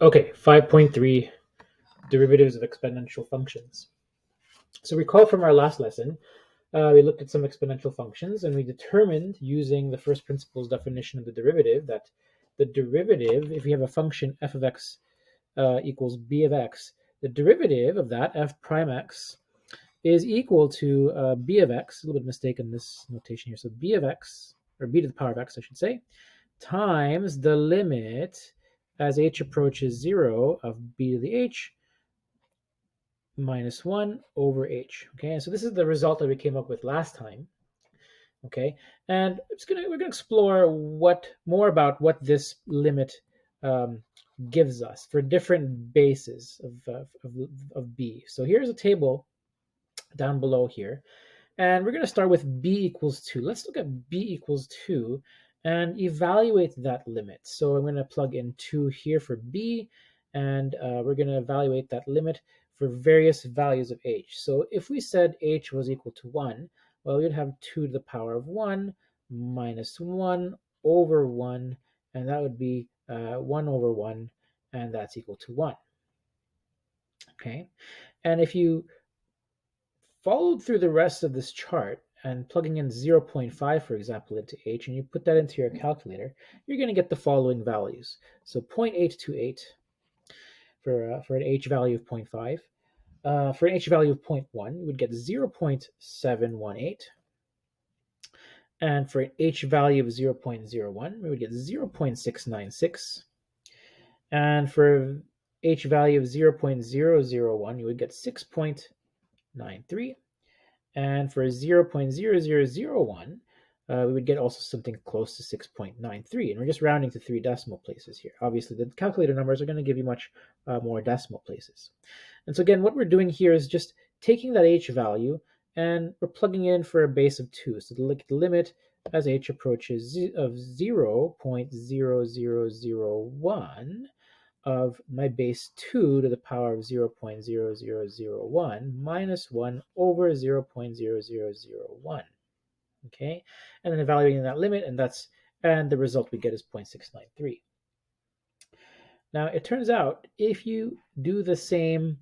Okay, 5.3, derivatives of exponential functions. So recall from our last lesson, we looked at some exponential functions and we determined using the first principles definition of the derivative that the derivative, if we have a function f of x equals b of x, the derivative of that f prime x is equal to b of x, a little bit of mistake in this notation here, so b of x, or b to the power of x I should say, times the limit as h approaches 0 of b to the h minus 1 over h. Okay, so this is the result that we came up with last time. Okay, and we're gonna explore more about what this limit gives us for different bases of b. So here's a table down below here, and we're going to start with b equals 2. Let's look at b equals 2 and evaluate that limit. So I'm going to plug in 2 here for b, and we're going to evaluate that limit for various values of h. So if we said h was equal to 1, well, we'd have 2 to the power of 1 minus 1 over 1, and that would be 1 over 1, and that's equal to 1. Okay, and if you followed through the rest of this chart and plugging in 0.5, for example, into h, and you put that into your calculator, you're going to get the following values. So 0.828 for an h value of 0.5. For an h value of 0.1, you would get 0.718. And for an h value of 0.01, we would get 0.696. And for h value of 0.001, you would get 6.93. And for 0.0001, we would get also something close to 6.93. And we're just rounding to 3 decimal places here. Obviously, the calculator numbers are going to give you much more decimal places. And so again, what we're doing here is just taking that h value and we're plugging in for a base of 2. So the limit as h approaches of 0.0001 of my base 2 to the power of 0.0001 minus 1 over 0.0001. Okay, and then evaluating that limit, and the result we get is 0.693. Now it turns out if you do the same,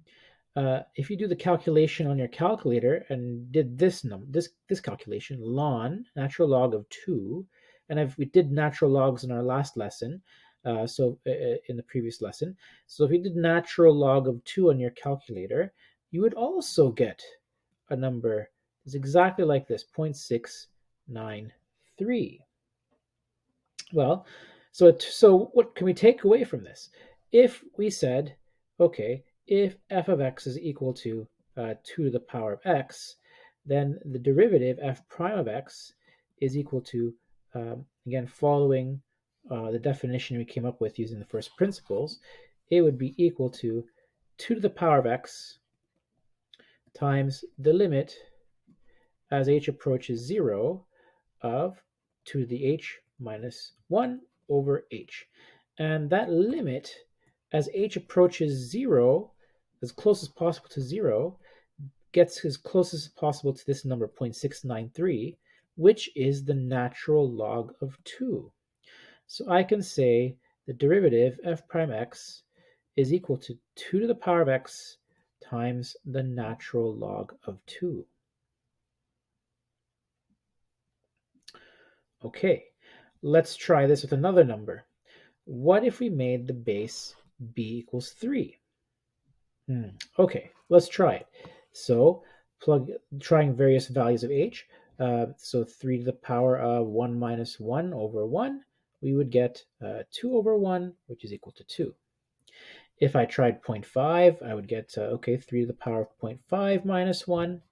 if you do the calculation on your calculator and did this calculation, natural log of 2, and if we did natural logs in our last lesson, in the previous lesson, so if you did natural log of 2 on your calculator, you would also get a number that's exactly like this, 0.693. Well, so what can we take away from this? If we said, okay, if f of x is equal to 2 to the power of x, then the derivative f prime of x is equal to, again, following the definition we came up with using the first principles, it would be equal to 2 to the power of x times the limit as h approaches 0 of 2 to the h minus 1 over h. And that limit as h approaches 0, as close as possible to 0, gets as close as possible to this number, 0.693, which is the natural log of 2. So I can say the derivative f prime x is equal to 2 to the power of x times the natural log of 2. Okay, let's try this with another number. What if we made the base b equals 3? Okay, let's try it. So trying various values of h. So 3 to the power of 1 minus 1 over 1, we would get 2 over 1, which is equal to 2. If I tried 0.5, I would get, 3 to the power of 0.5 minus 1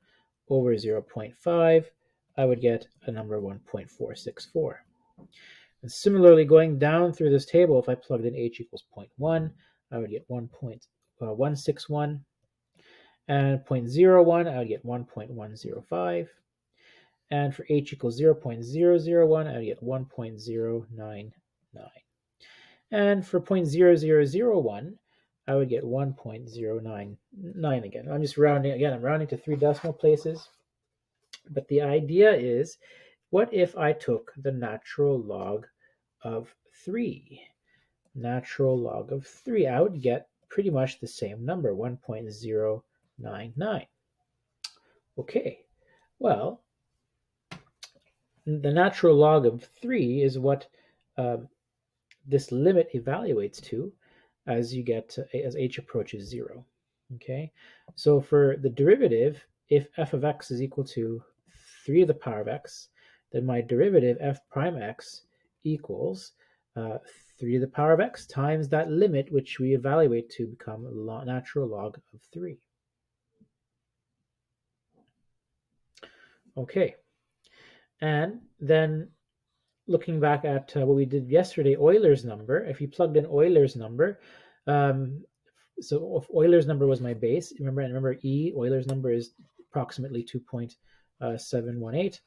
over 0.5, I would get a number 1.464. And similarly, going down through this table, if I plugged in h equals 0.1, I would get 1.161. And 0.01, I would get 1.105. And for h equals 0.001, I would get 1.099. And for 0.0001, I would get 1.099 again. I'm just rounding, again, I'm rounding to 3 decimal places. But the idea is, what if I took the natural log of 3? natural log of 3. I would get pretty much the same number, 1.099. Okay, well, the natural log of 3 is what this limit evaluates to as you get to, as h approaches 0. Okay, so for the derivative, if f of x is equal to 3 to the power of x, then my derivative f prime x equals 3 to the power of x times that limit, which we evaluate to become a natural log of 3. Okay, and then looking back at what we did yesterday, Euler's number, if you plugged in Euler's number, um, so if Euler's number was my base, remember E, Euler's number is approximately 2.718.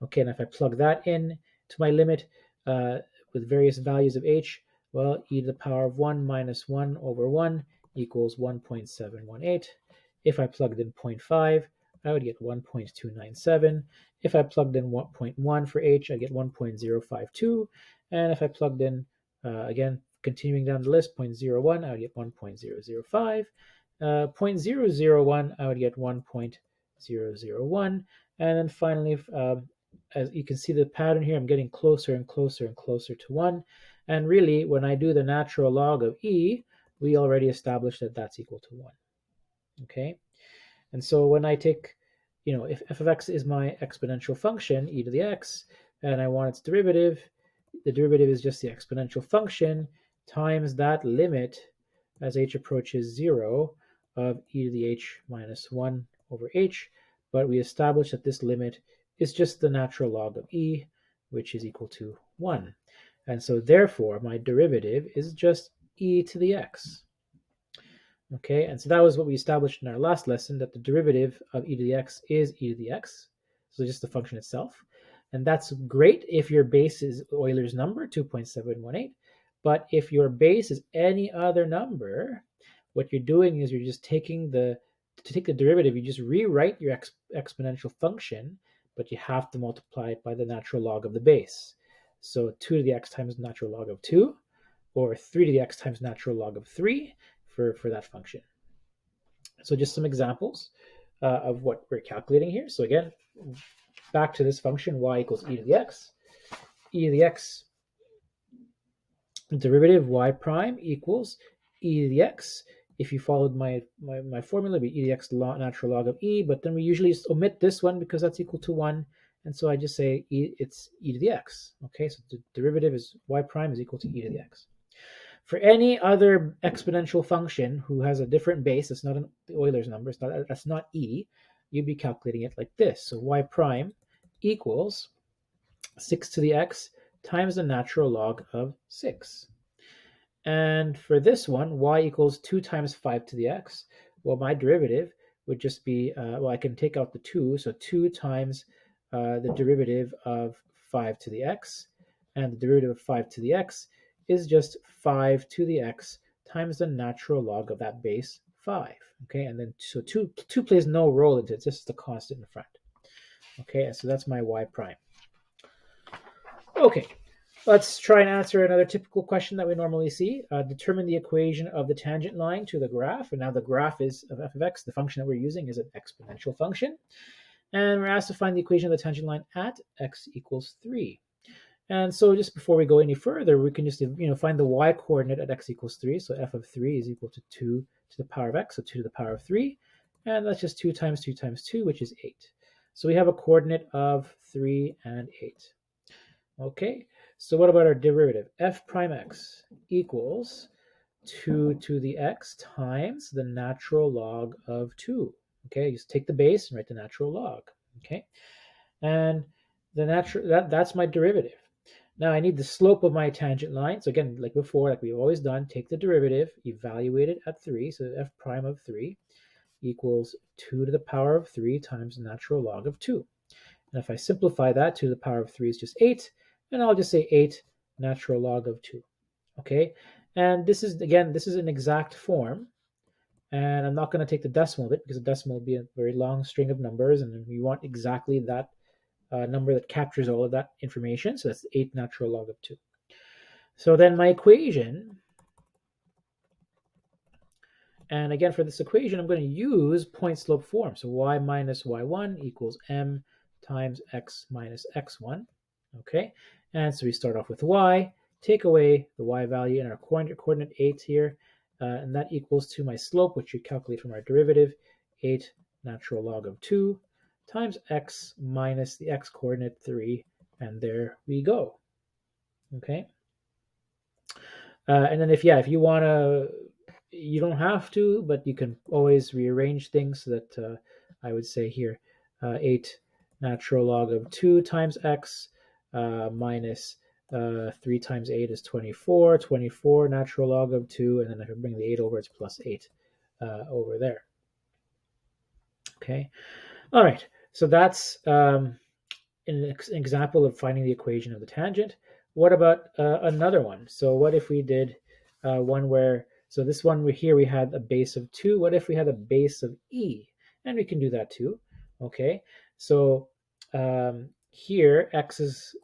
Okay, and if I plug that in to my limit with various values of h, well, e to the power of 1 minus 1 over 1 equals 1.718. If I plugged in 0.5, I would get 1.297. If I plugged in 1.1 for h, I get 1.052. And if I plugged in, again, continuing down the list, 0.01, I would get 1.005. 0.001, I would get 1.001. And then finally, as you can see the pattern here, I'm getting closer and closer and closer to 1. And really, when I do the natural log of e, we already established that that's equal to 1. Okay? And so when I take, if f of x is my exponential function, e to the x, and I want its derivative, the derivative is just the exponential function times that limit as h approaches 0 of e to the h minus 1 over h. But we established that this limit is just the natural log of e, which is equal to 1. And so therefore, my derivative is just e to the x. Okay, and so that was what we established in our last lesson, that the derivative of e to the x is e to the x, so just the function itself. And that's great if your base is Euler's number, 2.718. But if your base is any other number, what you're doing is you're just taking to take the derivative, you just rewrite your exponential function, but you have to multiply it by the natural log of the base. So 2 to the x times natural log of 2, or 3 to the x times natural log of 3, for that function. So just some examples of what we're calculating here. So again, back to this function, y equals e to the x. E to the x derivative y prime equals e to the x. If you followed my formula, it would be e to the x natural log of e, but then we usually just omit this one because that's equal to 1. And so I just say it's e to the x. Okay, so the derivative is y prime is equal to e to the x. For any other exponential function who has a different base, that's not the Euler's number, that's not e, you'd be calculating it like this. So y prime equals 6 to the x times the natural log of 6. And for this one, y equals 2 times 5 to the x. Well, my derivative would just be, I can take out the 2, so 2 times the derivative of 5 to the x, and the derivative of 5 to the x is just 5 to the x times the natural log of that base 5. Okay, and then so 2 plays no role into it, it's just the constant in front. Okay, and so that's my y prime. Okay, let's try and answer another typical question that we normally see. Determine the equation of the tangent line to the graph. And now the graph is of f of x. The function that we're using is an exponential function. And we're asked to find the equation of the tangent line at x equals 3. And so just before we go any further, we can just find the y coordinate at x equals 3. So f of 3 is equal to 2 to the power of x, so 2 to the power of 3. And that's just 2 times 2 times 2, which is 8. So we have a coordinate of 3 and 8. Okay, so what about our derivative? F prime x equals 2 to the x times the natural log of 2. Okay, just take the base and write the natural log. Okay, and that's my derivative. Now I need the slope of my tangent line. So again, like before, like we've always done, take the derivative, evaluate it at 3. So f prime of 3 equals 2 to the power of 3 times the natural log of 2. And if I simplify that, 2 to the power of 3 is just 8. And I'll just say 8 natural log of 2. Okay, and this is an exact form. And I'm not going to take the decimal of it because the decimal will be a very long string of numbers, and we want exactly that number that captures all of that information. So that's 8 natural log of 2. So then my equation And again, for this equation, I'm going to use point-slope form. So y minus y1 equals m times x minus x1. Okay, and so we start off with y, take away the y value in our coordinate 8 here, and that equals to my slope, which we calculate from our derivative, 8 natural log of 2 times x minus the x coordinate 3, and there we go. Okay, and then if you want to, you don't have to, but you can always rearrange things so that I would say here 8 natural log of 2 times x minus 3 times 8 is 24. 24 natural log of 2, and then if I bring the 8 over, it's plus 8 over there. Okay. All right. So that's an example of finding the equation of the tangent. What about another one? So what if we did one where, so this one here we had a base of 2. What if we had a base of e? And we can do that too. Okay, so here x is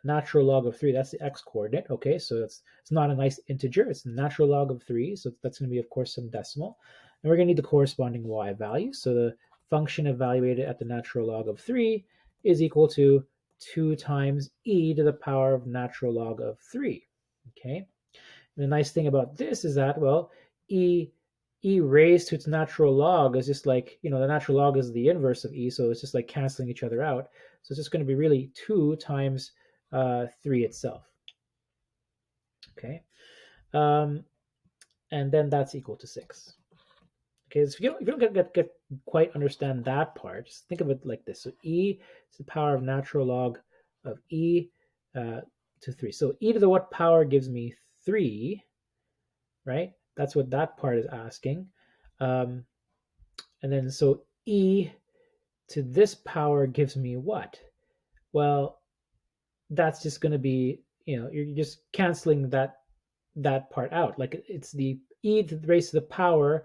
natural log of 3. That's the x coordinate. Okay, so it's not a nice integer. It's the natural log of 3. So that's going to be, of course, some decimal. And we're going to need the corresponding y value. So the function evaluated at the natural log of 3 is equal to 2 times e to the power of natural log of 3. Okay. And the nice thing about this is that, well, e raised to its natural log is just like, the natural log is the inverse of e, so it's just like canceling each other out. So it's just going to be really 2 times 3 itself. Okay. And then that's equal to 6. Okay, so if you don't get quite understand that part, just think of it like this. So e is the power of natural log of e to 3. So e to the what power gives me 3, right? That's what that part is asking. And then so e to this power gives me what? Well, that's just going to be, you're just canceling that part out. Like it's the e to the raised to the power,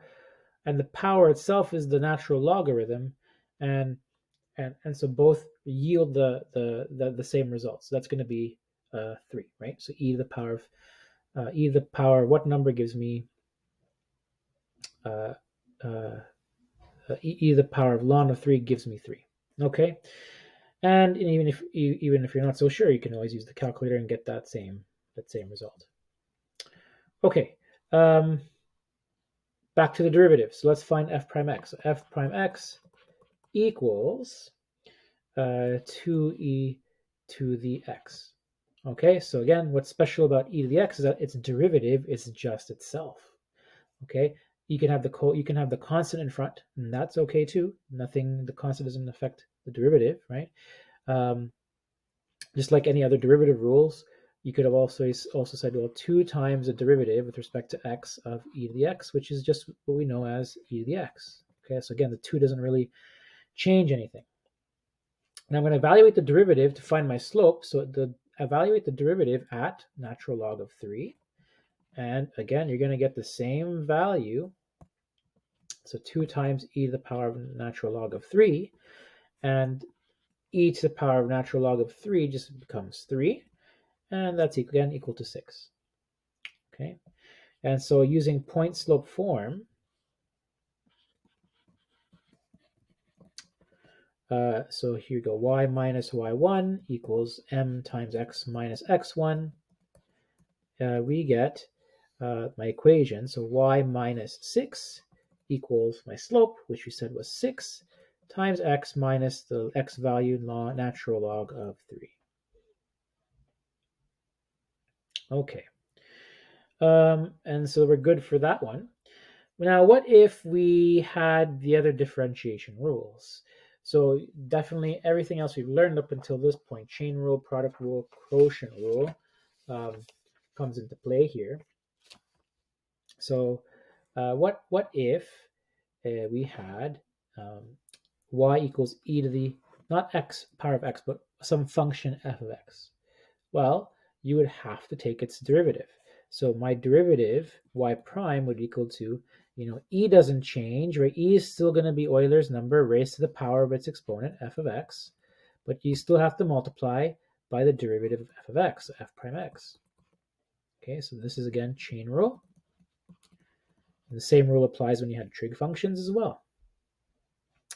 and the power itself is the natural logarithm, and so both yield the same results. So that's going to be 3, right? So e to the power, what number gives me uh, uh, e to the power of ln of 3 gives me 3. Okay, and even if you're not so sure, you can always use the calculator and get that same result. Okay. Back to the derivative. So let's find f prime x. So f prime x equals 2e to the x. Okay, so again, what's special about e to the x is that its derivative is just itself. Okay, you can have the constant in front, and that's okay too. The constant doesn't affect the derivative, right? Just like any other derivative rules, you could have also said, well, 2 times the derivative with respect to x of e to the x, which is just what we know as e to the x. Okay, so again, the 2 doesn't really change anything. And I'm going to evaluate the derivative to find my slope. So evaluate the derivative at natural log of 3. And again, you're going to get the same value. So 2 times e to the power of natural log of 3. And e to the power of natural log of 3 just becomes 3. And that's again equal to 6. Okay. And so using point slope form, so here you go, y minus y1 equals m times x minus x1. We get my equation. So y minus 6 equals my slope, which we said was 6, times x minus the x value natural log of 3. Okay. And so we're good for that one. Now, what if we had the other differentiation rules? So definitely everything else we've learned up until this point, chain rule, product rule, quotient rule, comes into play here. So what if we had y equals e to the, not x power of x, but some function f of x? Well, you would have to take its derivative. So my derivative, y prime, would equal to, e doesn't change, right? E is still going to be Euler's number raised to the power of its exponent, f of x, but you still have to multiply by the derivative of f of x, so f prime x. Okay, so this is again chain rule. And the same rule applies when you had trig functions as well.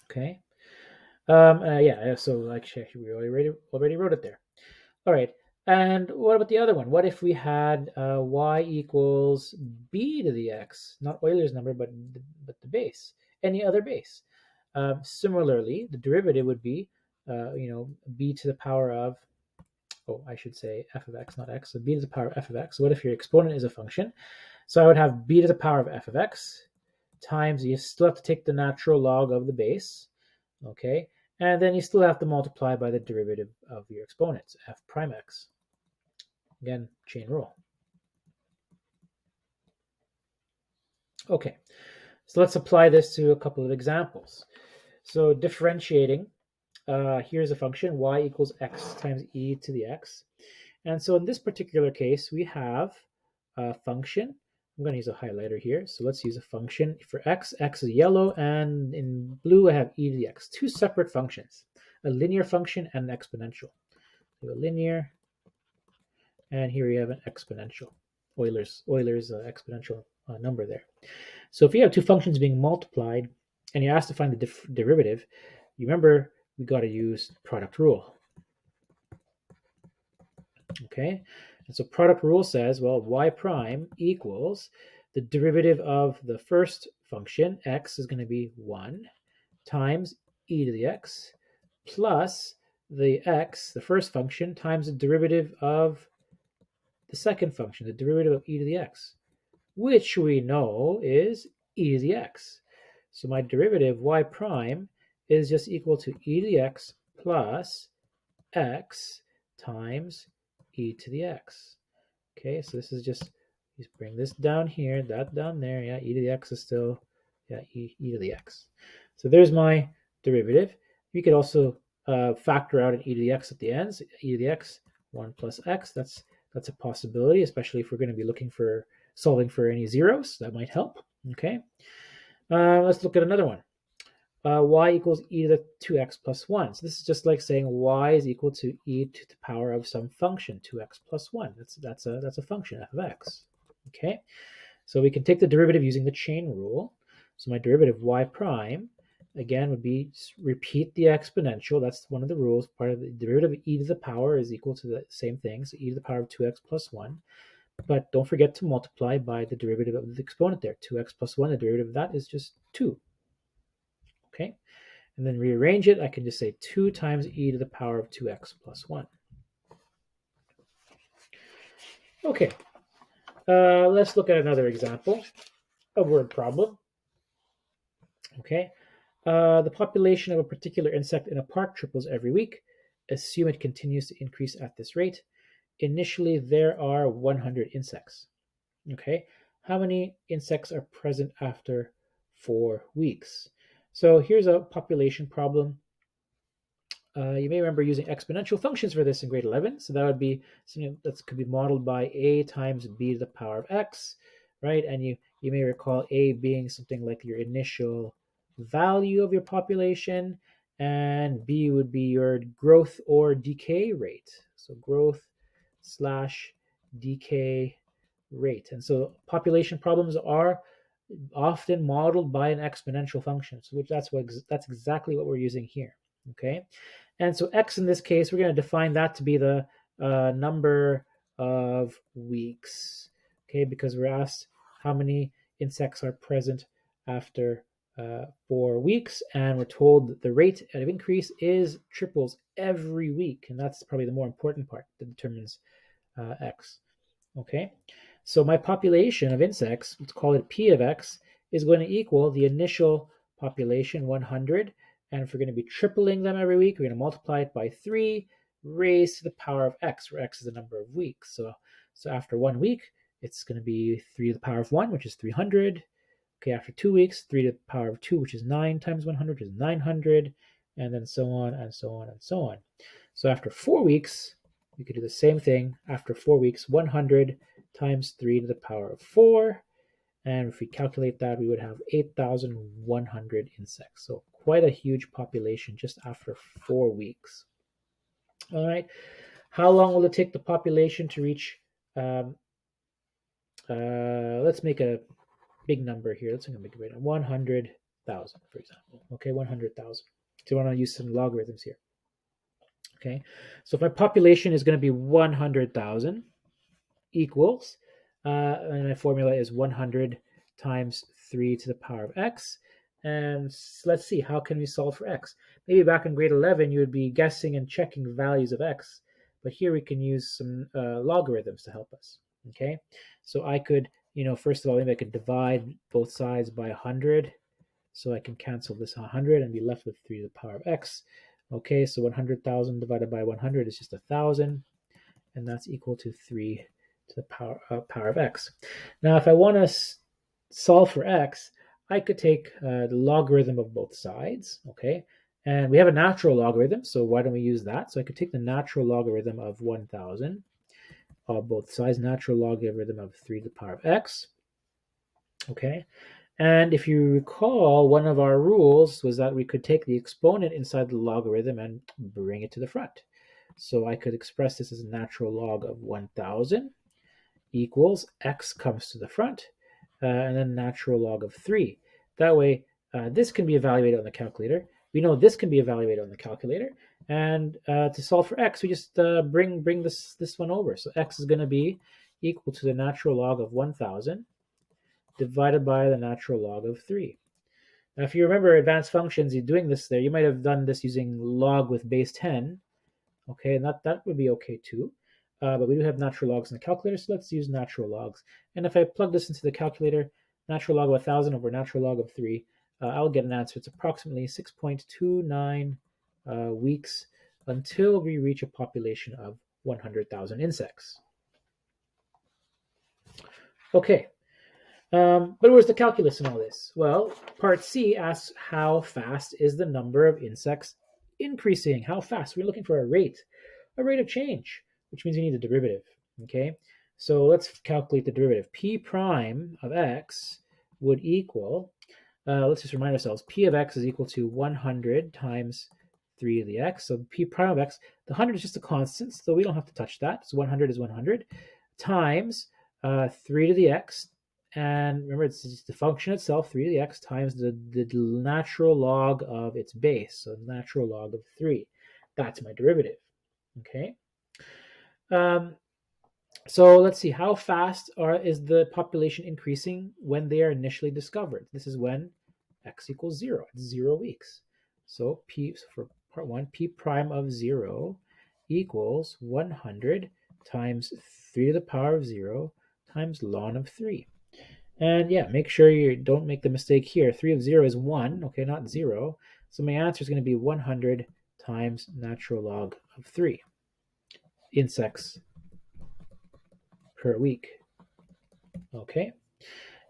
Okay. Yeah, so actually we already wrote it there. All right. And what about the other one? What if we had y equals b to the x, not Euler's number, but the base, any other base? Similarly, the derivative would be, b to the power of, oh, I should say f of x, not x. So b to the power of f of x. So what if your exponent is a function? So I would have b to the power of f of x times, you still have to take the natural log of the base, okay? And then you still have to multiply by the derivative of your exponents, f prime x. Again, chain rule. Okay, so let's apply this to a couple of examples. So differentiating, here's a function, y equals x times e to the x. And so in this particular case, we have a function. I'm going to use a highlighter here. So let's use a function for x. X is yellow, and in blue I have e to the x. Two separate functions, a linear function and an exponential. So a linear, and here we have an exponential. Euler's exponential number there. So if you have two functions being multiplied, and you're asked to find the derivative, you remember we got to use product rule. Okay, and so product rule says, well, y prime equals the derivative of the first function, x is going to be 1, times e to the x, plus the x, the first function, times the derivative of the second function, the derivative of e to the x, which we know is e to the x. So my derivative, y prime, is just equal to e to the x plus x times e to the x. Okay, so this is just bring this down here, that down there. Yeah, e to the x is still, yeah, e to the x. So there's my derivative. You could also factor out an e to the x at the ends. E to the x, 1 plus x. That's a possibility, especially if we're going to be looking for solving for any zeros. That might help. Okay, let's look at another one. Y equals e to the 2x plus 1. So this is just like saying y is equal to e to the power of some function, 2x plus 1. That's a function, f of x. Okay, so we can take the derivative using the chain rule. So my derivative y prime, again, would be repeat the exponential. That's one of the rules. Part of the derivative of e to the power is equal to the same thing, so e to the power of 2x plus 1. But don't forget to multiply by the derivative of the exponent there. 2x plus 1, the derivative of that is just 2. Okay, and then rearrange it, I can just say 2 times e to the power of 2x plus 1. Okay, let's look at another example, a word problem. Okay, the population of a particular insect in a park triples every week. Assume it continues to increase at this rate. Initially, there are 100 insects. Okay, how many insects are present after 4 weeks? So here's a population problem. You may remember using exponential functions for this in grade 11. So that would be something that could be modeled by a times b to the power of x, right? And you may recall a being something like your initial value of your population, and b would be your growth or decay rate. So growth slash decay rate. And so population problems are often modeled by an exponential function, so that's exactly what we're using here. Okay, and so x in this case, we're going to define that to be the number of weeks. Okay, because we're asked how many insects are present after 4 weeks, and we're told that the rate of increase is triples every week, and that's probably the more important part that determines x. Okay, so my population of insects, let's call it P of x, is going to equal the initial population, 100. And if we're going to be tripling them every week, we're going to multiply it by 3 raised to the power of x, where x is the number of weeks. So after 1 week, it's going to be 3 to the power of 1, which is 300. Okay, after 2 weeks, 3 to the power of 2, which is 9 times 100, which is 900. And then so on and so on and so on. So after 4 weeks, we could do the same thing. After 4 weeks, 100 times 3 to the power of 4. And if we calculate that, we would have 8,100 insects. So quite a huge population just after 4 weeks. All right. How long will it take the population to reach? Let's make a big number here. Let's make a big number, 100,000, for example. Okay, 100,000. So I want to use some logarithms here. Okay, so if my population is going to be 100,000 equals, and my formula is 100 times 3 to the power of x. And let's see, how can we solve for x? Maybe back in grade 11, you would be guessing and checking values of x, but here we can use some logarithms to help us. Okay, so I could, first of all, maybe I could divide both sides by 100. So I can cancel this 100 and be left with 3 to the power of x. Okay, so 100,000 divided by 100 is just 1,000, and that's equal to 3 to the power of x. Now, if I want to solve for x, I could take the logarithm of both sides, okay? And we have a natural logarithm, so why don't we use that? So I could take the natural logarithm of 1,000 of both sides, natural logarithm of 3 to the power of x, okay? And if you recall, one of our rules was that we could take the exponent inside the logarithm and bring it to the front. So I could express this as a natural log of 1,000 equals x comes to the front, and then natural log of 3. That way, this can be evaluated on the calculator. We know this can be evaluated on the calculator. And to solve for x, we just bring this one over. So x is going to be equal to the natural log of 1,000 divided by the natural log of 3. Now, if you remember advanced functions, you're doing this there, you might have done this using log with base 10. Okay, and that would be okay too. But we do have natural logs in the calculator, so let's use natural logs. And if I plug this into the calculator, natural log of 1,000 over natural log of 3, I'll get an answer. It's approximately 6.29 weeks until we reach a population of 100,000 insects. Okay, but where's the calculus in all this? Well, part C asks how fast is the number of insects increasing? How fast? We're looking for a rate of change, which means you need a derivative. Okay, so let's calculate the derivative. P prime of x would equal, let's just remind ourselves, P of x is equal to 100 times 3 to the x. So P prime of x, the 100 is just a constant, so we don't have to touch that. So 100 is 100 times 3 to the x. And remember, it's just the function itself, 3 to the x, times the natural log of its base, so natural log of 3. That's my derivative. Okay. So let's see, how fast is the population increasing when they are initially discovered? This is when x equals 0. It's 0 weeks. So for part 1, P prime of 0 equals 100 times 3 to the power of 0 times ln of 3. And yeah, make sure you don't make the mistake here. 3 of 0 is 1, okay, not 0. So my answer is going to be 100 times natural log of 3 insects per week. Okay,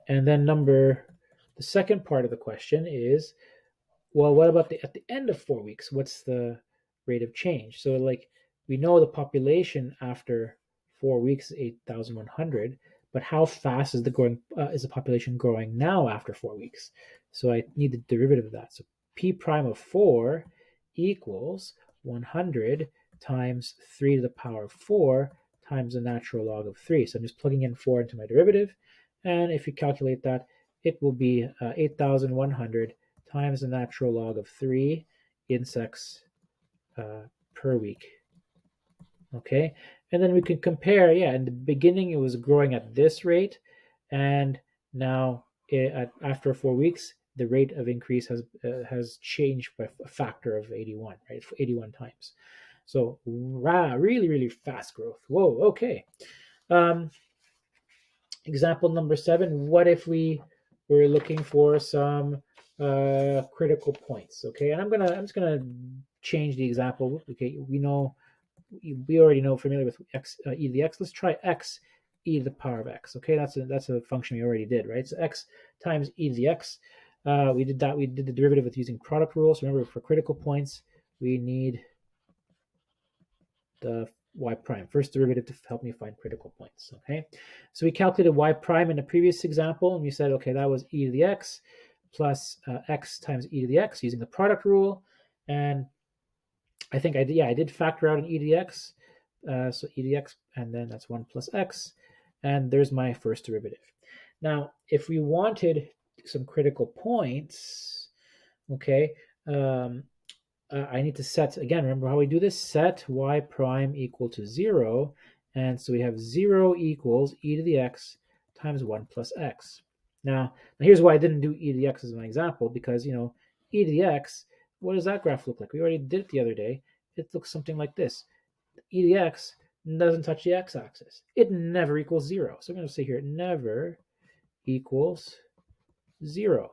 and then the second part of the question is, well, what about at the end of 4 weeks? What's the rate of change? So like we know the population after 4 weeks is 8,100, but how fast is the population growing now after 4 weeks? So I need the derivative of that. So P prime of 4 equals 100 times 3 to the power of 4 times the natural log of 3. So I'm just plugging in 4 into my derivative. And if you calculate that, it will be 8,100 times the natural log of 3 insects per week. Okay, and then we can compare, yeah, in the beginning it was growing at this rate, and now after 4 weeks, the rate of increase has changed by a factor of 81, right? 81 times. So really, really fast growth. Whoa, okay. Example number 7, what if we were looking for some critical points? Okay, and I'm just gonna change the example. Okay, we already know, familiar with x e to the x. Let's try x e to the power of x. Okay, that's a function we already did, right? So x times e to the x. We did that. We did the derivative with using product rules. Remember, for critical points, we need the y prime, first derivative, to help me find critical points. Okay, so we calculated y prime in the previous example, and we said, okay, that was e to the x plus x times e to the x using the product rule. And I think I did factor out an e to the x. So e to the x, and then that's 1 plus x, and there's my first derivative. Now, if we wanted some critical points, okay, I need to set, again, remember how we do this? Set y prime equal to 0. And so we have 0 equals e to the x times 1 plus x. Now here's why I didn't do e to the x as my example, because, e to the x, what does that graph look like? We already did it the other day. It looks something like this. E to the x doesn't touch the x-axis. It never equals 0. So I'm going to say here, it never equals 0.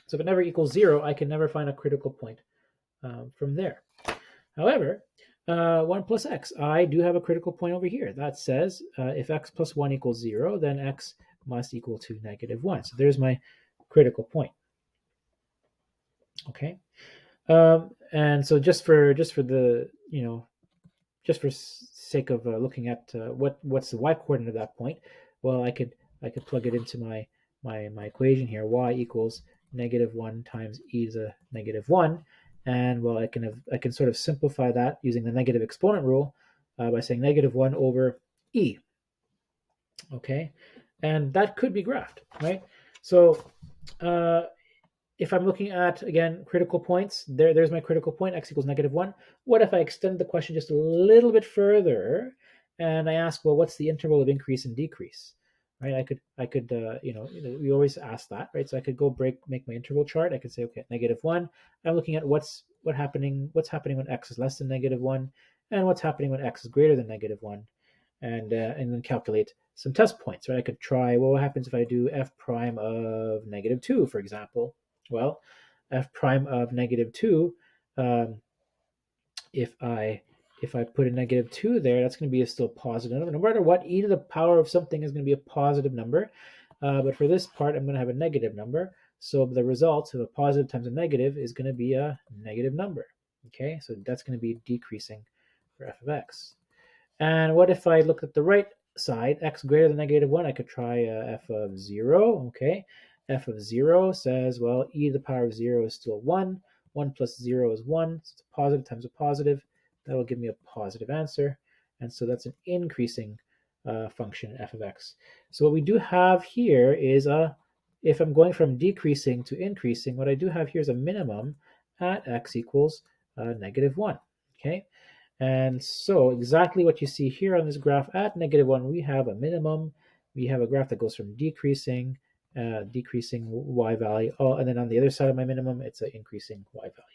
So if it never equals 0, I can never find a critical point from there. However, 1 plus x, I do have a critical point over here. That says if x plus 1 equals 0, then x must equal to negative 1. So there's my critical point. Okay, and so just for the just for sake of looking at what's the y coordinate of that point, well, I could plug it into my equation here. Y equals negative 1 times e to the negative 1. And well, I can sort of simplify that using the negative exponent rule by saying negative 1 over e. Okay, and that could be graphed, right? So if I'm looking at, again, critical points, there's my critical point, x equals negative 1. What if I extend the question just a little bit further and I ask, well, what's the interval of increase and decrease? Right? I could we always ask that, right? So I could go make my interval chart. I could say, okay, negative 1. I'm looking at what's happening when x is less than negative 1, and what's happening when x is greater than negative 1, and then calculate some test points, right? I could try, well, what happens if I do f prime of negative 2, for example? Well, f prime of negative 2, if I put a negative 2 there, that's going to be a still positive number. No matter what, e to the power of something is going to be a positive number. But for this part, I'm going to have a negative number. So the result of a positive times a negative is going to be a negative number. Okay, so that's going to be decreasing for f of x. And what if I look at the right side, x greater than negative 1? I could try f of 0. Okay, f of 0 says, well, e to the power of 0 is still 1. 1 plus 0 is 1. So it's a positive times a positive. That will give me a positive answer. And so that's an increasing function, f of x. So what we do have here is, if I'm going from decreasing to increasing, what I do have here is a minimum at x equals negative 1. Okay. And so exactly what you see here on this graph, at negative 1, we have a minimum. We have a graph that goes from decreasing y value. Oh, and then on the other side of my minimum, it's an increasing y value.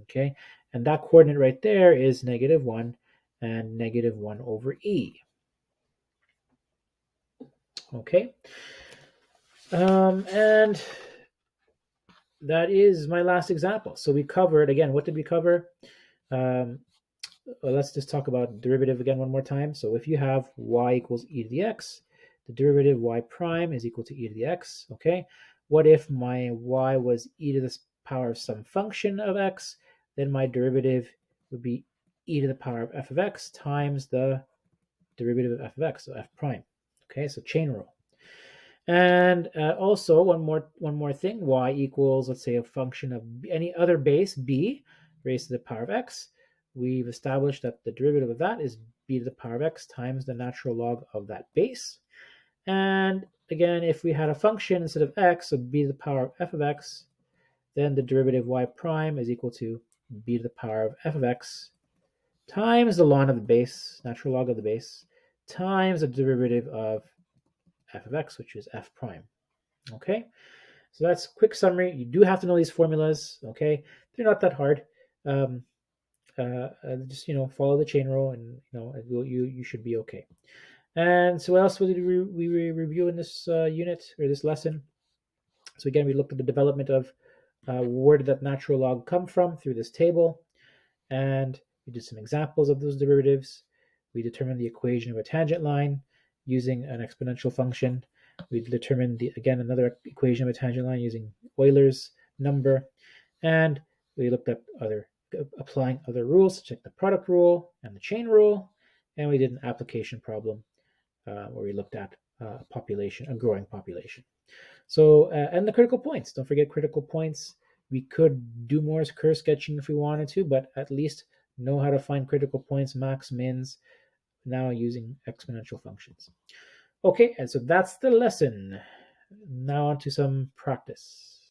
Okay, and that coordinate right there is negative 1 and negative 1 over e. Okay, and that is my last example. So we covered, again, what did we cover? Let's just talk about derivative again one more time. So if you have y equals e to the x, the derivative y prime is equal to e to the x. Okay, what if my y was e to the power of some function of x? Then my derivative would be e to the power of f of x times the derivative of f of x, so f prime. Okay, so chain rule. And also one more thing, y equals, let's say, a function of any other base, b raised to the power of x. We've established that the derivative of that is b to the power of x times the natural log of that base. And again, if we had a function instead of x, so b to the power of f of x, then the derivative y prime is equal to b to the power of f of x times the ln of the base, natural log of the base, times the derivative of f of x, which is f prime. Okay, so that's a quick summary. You do have to know these formulas. Okay, they're not that hard. Just follow the chain rule, and you should be okay. And so what else did we review in this unit or this lesson? So again, we looked at the development of where did that natural log come from through this table, and we did some examples of those derivatives. We determined the equation of a tangent line using an exponential function. We determined another equation of a tangent line using Euler's number, and we looked at applying other rules, such as the product rule and the chain rule, and we did an application problem where we looked at a growing population. So, and the critical points. Don't forget critical points. We could do more curve sketching if we wanted to, but at least know how to find critical points, max, mins, now using exponential functions. Okay, and so that's the lesson. Now on to some practice.